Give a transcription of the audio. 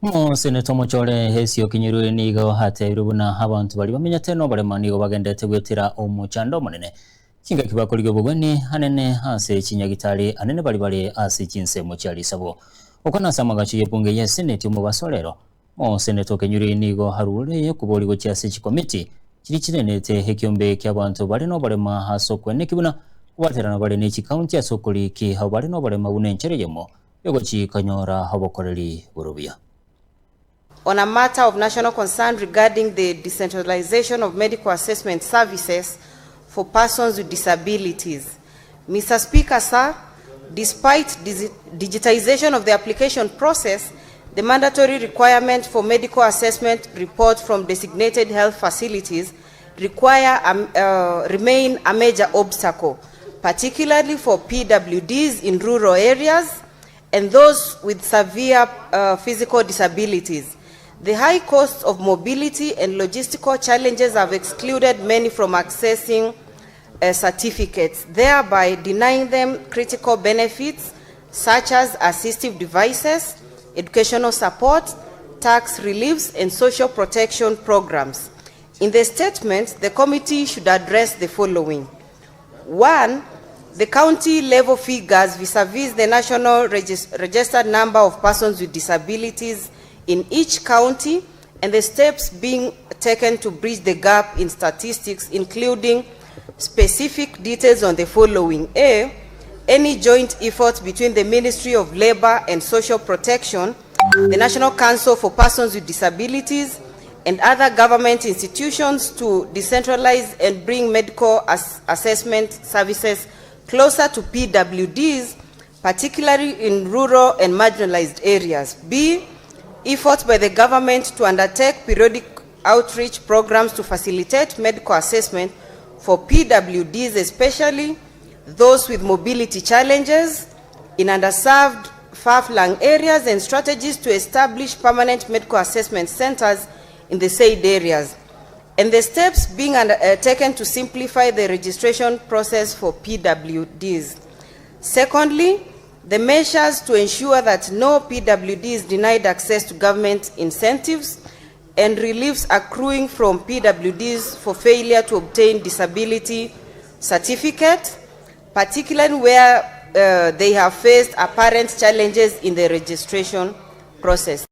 Senator Esther Okenyuri nigo hateirubuna abantu bali bamenyete no barema nigo bagendete gwetira omuchando munene kinga kibakoligwe bugweni hanene hase kinyagitali anene bali hase kinse mucyali sabo okona samagachi yepunge ya Senate mu basolero Senator Okenyuri nigo harule kuboligo cyase kikomiti kiri kirenete hekyombe ky'abantu bali no barema hasokwe nekibuna kubaterana bali ne county asokoli ki habali no barema bunenchereyemo yogochi kanyora habokoreri burubia. On a matter of national concern regarding the decentralization of medical assessment services for persons with disabilities. Mr. Speaker, sir, despite digitization of the application process, the mandatory requirement for medical assessment report from designated health facilities remain a major obstacle, particularly for PWDs in rural areas and those with severe physical disabilities. The high cost of mobility and logistical challenges have excluded many from accessing certificates, thereby denying them critical benefits such as assistive devices, educational support, tax reliefs, and social protection programs. In the statement, the committee should address the following. 1. The county-level figures vis-a-vis the national registered number of persons with disabilities in each county and the steps being taken to bridge the gap in statistics, including specific details on the following. A. Any joint effort between the Ministry of Labor and Social Protection, the National Council for Persons with Disabilities, and other government institutions to decentralize and bring medical assessment services closer to PWDs, particularly in rural and marginalized areas. B. Efforts by the government to undertake periodic outreach programs to facilitate medical assessment for PWDs, especially those with mobility challenges in underserved, far-flung areas, and strategies to establish permanent medical assessment centers in the said areas, and the steps being taken to simplify the registration process for PWDs. Secondly, the measures to ensure that no PWD is denied access to government incentives and reliefs accruing from PWDs for failure to obtain disability certificate, particularly where they have faced apparent challenges in the registration process.